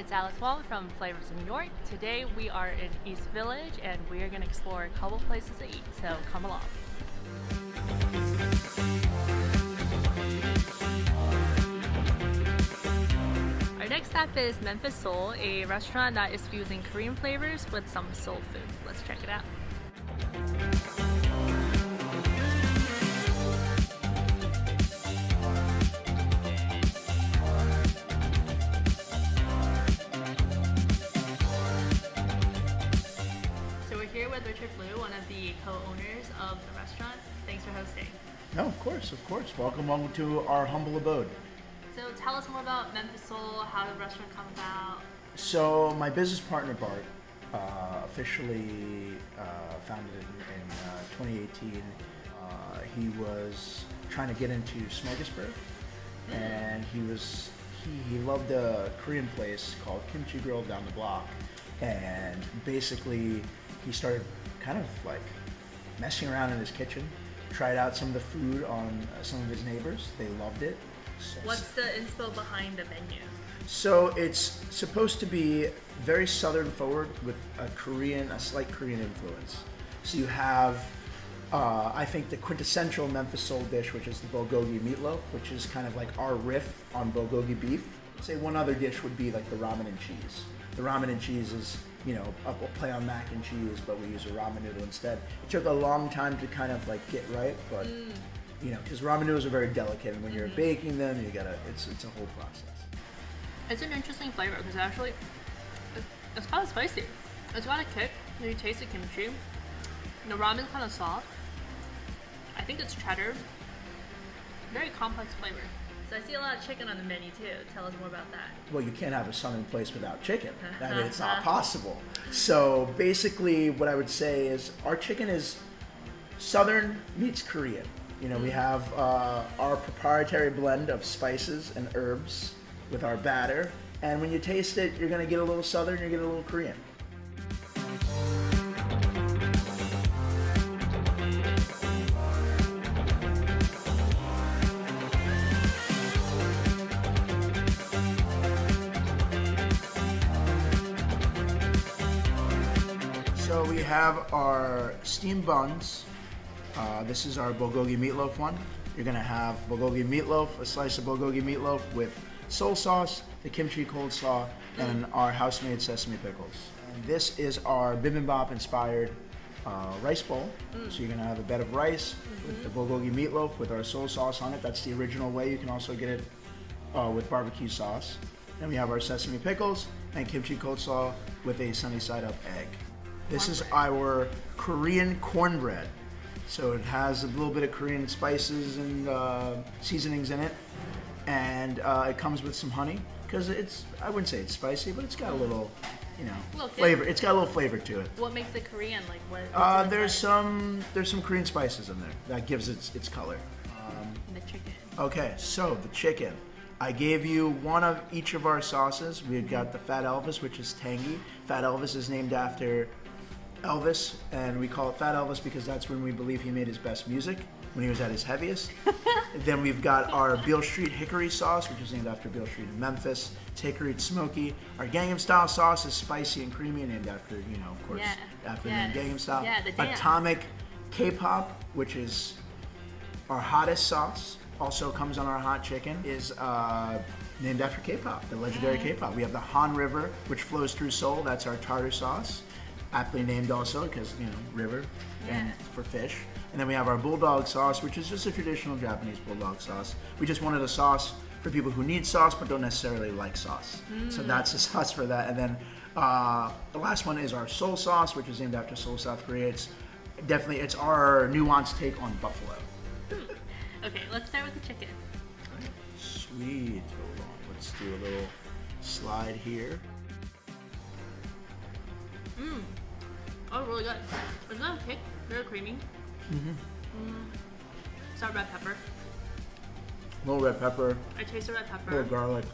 it's Alex Wong from Flavors of New York. Today we are in East Village and we are going to explore a couple places to eat, so come along. Our next stop is Memphis Seoul, a restaurant that is fusing Korean flavors with some soul food. Let's check it out. So we're here with Richard Blue, one of the co-owners of the restaurant. Thanks for hosting. No, of course, of course. Welcome to our humble abode. So tell us more about Memphis Seoul, how did the restaurant come about? So my business partner Bart officially founded it in 2018. He was trying to get into smorgasbord, and he loved a Korean place called Kimchi Grill down the block, and basically he started kind of like messing around in his kitchen, tried out some of the food on some of his neighbors. They loved it. What's the inspo behind the menu? So it's supposed to be very southern forward with a slight Korean influence. So you have, I think, the quintessential Memphis Soul dish, which is the bulgogi meatloaf, which is kind of like our riff on bulgogi beef. Say one other dish would be like the ramen and cheese. The ramen and cheese is, a play on mac and cheese, but we use a ramen noodle instead. It took a long time to kind of like get right, but because ramen noodles are very delicate, and when you're baking them, it's a whole process. It's an interesting flavor because actually, it's kind of spicy. It's got a kick when you taste the kimchi. The ramen's kind of soft. I think it's cheddar. Very complex flavor. So I see a lot of chicken on the menu too. Tell us more about that. Well, you can't have a southern place without chicken. I mean, it's not possible. So basically, what I would say is our chicken is southern meets Korean. We have our proprietary blend of spices and herbs with our batter, and when you taste it, you're going to get a little southern, you're going to get a little Korean. So we have our steamed buns. This is our bulgogi meatloaf one. You're gonna have bulgogi meatloaf, a slice of bulgogi meatloaf with soul sauce, the kimchi cold slaw, and our house-made sesame pickles. And this is our bibimbap inspired rice bowl. So you're gonna have a bed of rice with the bulgogi meatloaf with our soul sauce on it. That's the original way. You can also get it with barbecue sauce. Then we have our sesame pickles and kimchi cold slaw with a sunny side up egg. This is our Korean cornbread. So it has a little bit of Korean spices and seasonings in it, and it comes with some honey because I wouldn't say it's spicy, but it's got a little, flavor. It's got a little flavor to it. What makes it Korean? Like what? There's some Korean spices in there that gives its color. The chicken. Okay, so the chicken. I gave you one of each of our sauces. We've got the Fat Elvis, which is tangy. Fat Elvis is named after Elvis, and we call it Fat Elvis because that's when we believe he made his best music, when he was at his heaviest. Then we've got our Beale Street Hickory sauce, which is named after Beale Street in Memphis. It's hickory, it's smoky. Our Gangnam Style sauce is spicy and creamy, named after, of course, after the name Gangnam Style. Yeah, the dance. Atomic K-pop, which is our hottest sauce, also comes on our hot chicken, is named after K-pop, the legendary K-pop. We have the Han River, which flows through Seoul. That's our tartar sauce. Aptly named also because, river and for fish. And then we have our bulldog sauce, which is just a traditional Japanese bulldog sauce. We just wanted a sauce for people who need sauce but don't necessarily like sauce. So that's the sauce for that. And then the last one is our soul sauce, which is named after Seoul, South Korea. It's our nuanced take on buffalo. Okay, let's start with the chicken. Sweet. Hold on. Let's do a little slide here. Oh, really good. It's not thick, very creamy. Some red pepper. A little red pepper. I taste the red pepper. A little garlic.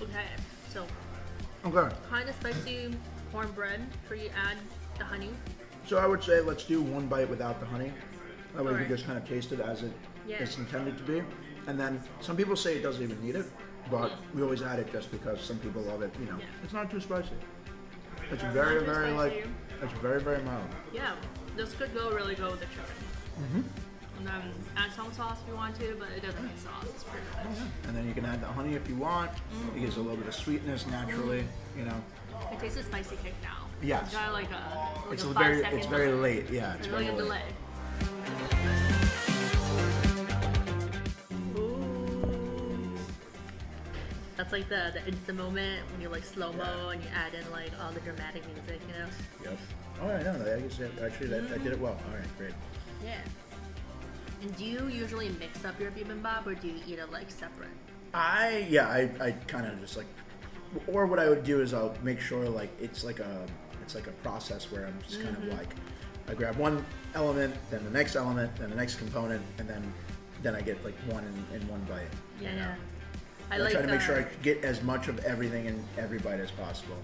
Okay, so Okay. kind of spicy cornbread before you add the honey. So I would say let's do one bite without the honey. That way we Alright. just kind of taste it as it Yeah. is intended to be. And then some people say it doesn't even need it, but we always add it just because some people love it. You know, it's not too spicy. It's very, very like, it's very, very mild. Yeah, this could really go with the chicken. And then add some sauce if you want to, but it doesn't need sauce. It's pretty good. And then you can add the honey if you want. It gives a little bit of sweetness naturally. You know. It tastes a spicy cake now. Yes. It's got like a It's a very, 5 second it's very delay. late. Yeah, it's It's very like a late. delay. Ooh. That's like the instant moment when you like slow-mo and you add in like all the dramatic music, you know? Yep. All right, no, I guess actually I did it well. All right, great. Yeah. And do you usually mix up your bibimbap or do you eat it like separate? I kind of just like, or what I would do is I'll make sure like it's like a process where I'm just kind of like, I grab one element, then the next element, then the next component, and then I get like one in one bite. Yeah, you know? yeah. I try to make sure I get as much of everything in every bite as possible.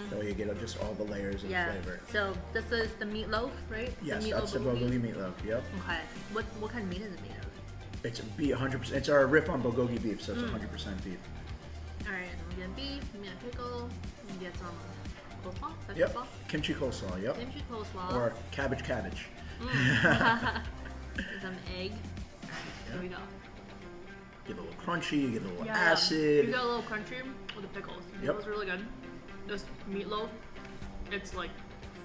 That way you get just all the layers of flavor. So this is the meatloaf, right? Yes, the that's the bulgogi meatloaf. Yep. Okay. What kind of meat is it made of? It's 100%. It's our riff on bulgogi beef, so it's 100% beef. All right, and we get beef, we get pickle, we get some coleslaw. Is that Yep. coleslaw? Kimchi coleslaw. Yep. Kimchi coleslaw. Or cabbage. And some egg. Here we go. Get a little crunchy. You get a little You acid. got a little crunchy with the pickles. The pickles are really good. This meatloaf, it's like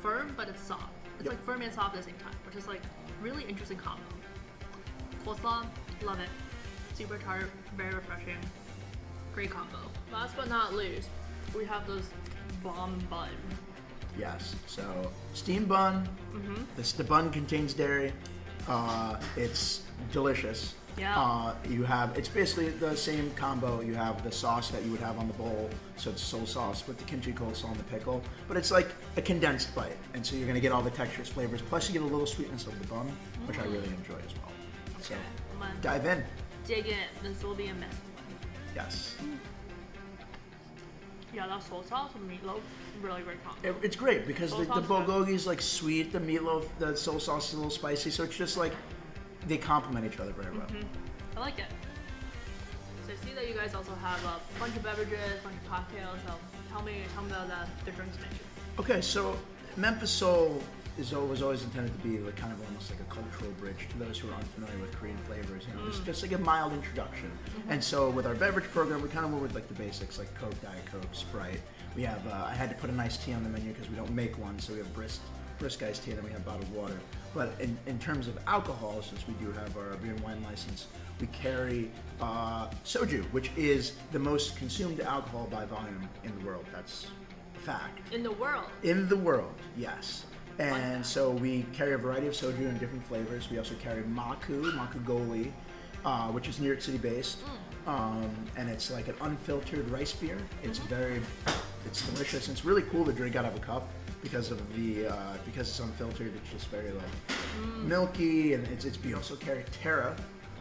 firm, but it's soft. It's like firm and soft at the same time, which is like really interesting combo. Coleslaw, love it. Super tart, very refreshing. Great combo. Last but not least, we have this bomb bun. Yes. So steamed bun. The bun contains dairy. It's delicious. Yeah. It's basically the same combo. You have the sauce that you would have on the bowl, so it's soy sauce with the kimchi coleslaw and the pickle, but it's like a condensed bite, and so you're gonna get all the textures, flavors, plus you get a little sweetness of the bun, which I really enjoy as well. So I'm gonna dive in. dig in. This will be a mess. Yes. Yeah, that soy sauce and meatloaf, really great combo. It's great because the sauce, bulgogi is like sweet, the meatloaf, the soy sauce is a little spicy, so it's just like they complement each other very well. I like it. So I see that you guys also have a bunch of beverages, a bunch of cocktails. So tell me about the drinks menu. Okay, so Memphis Seoul was always intended to be like kind of almost like a cultural bridge to those who are unfamiliar with Korean flavors. You know, it's just like a mild introduction. And so with our beverage program, we kind of went with like the basics, like Coke, Diet Coke, Sprite. We have I had to put an iced tea on the menu because we don't make one, so we have brisk iced tea, and then we have bottled water. But in terms of alcohol, since we do have our beer and wine license, we carry soju, which is the most consumed alcohol by volume in the world. That's a fact. In the world. In the world, yes. And so we carry a variety of soju in different flavors. We also carry Maku Goli, which is New York City based. And it's like an unfiltered rice beer. It's it's delicious. And it's really cool to drink out of a cup because it's unfiltered. It's just very like milky, and it's we also carry Terra,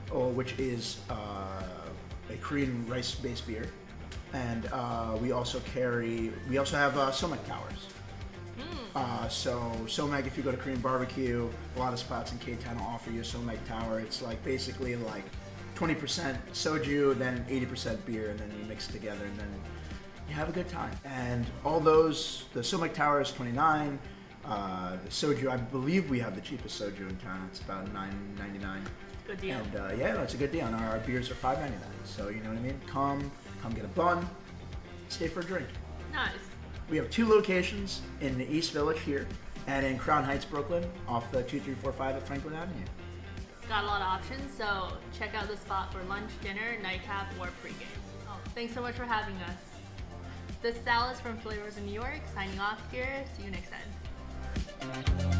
which is a Korean rice-based beer. And we also have Somek Towers. So Somek, if you go to Korean barbecue, a lot of spots in K-Town will offer you a Somek Tower. It's like basically like 20% soju, then 80% beer, and then you mix it together, and then you have a good time. And all those, the Somek Tower is $29. The soju, I believe we have the cheapest soju in town. It's about $9.99. Good deal. And it's a good deal. And our beers are $5.99. So you know what I mean? Come get a bun, stay for a drink. Nice. We have 2 locations in the East Village here, and in Crown Heights, Brooklyn, off the 2345 at Franklin Avenue. Got a lot of options, so check out the spot for lunch, dinner, nightcap, or pregame. Oh, thanks so much for having us. This is Alice from Flavors in New York, signing off here. See you next time.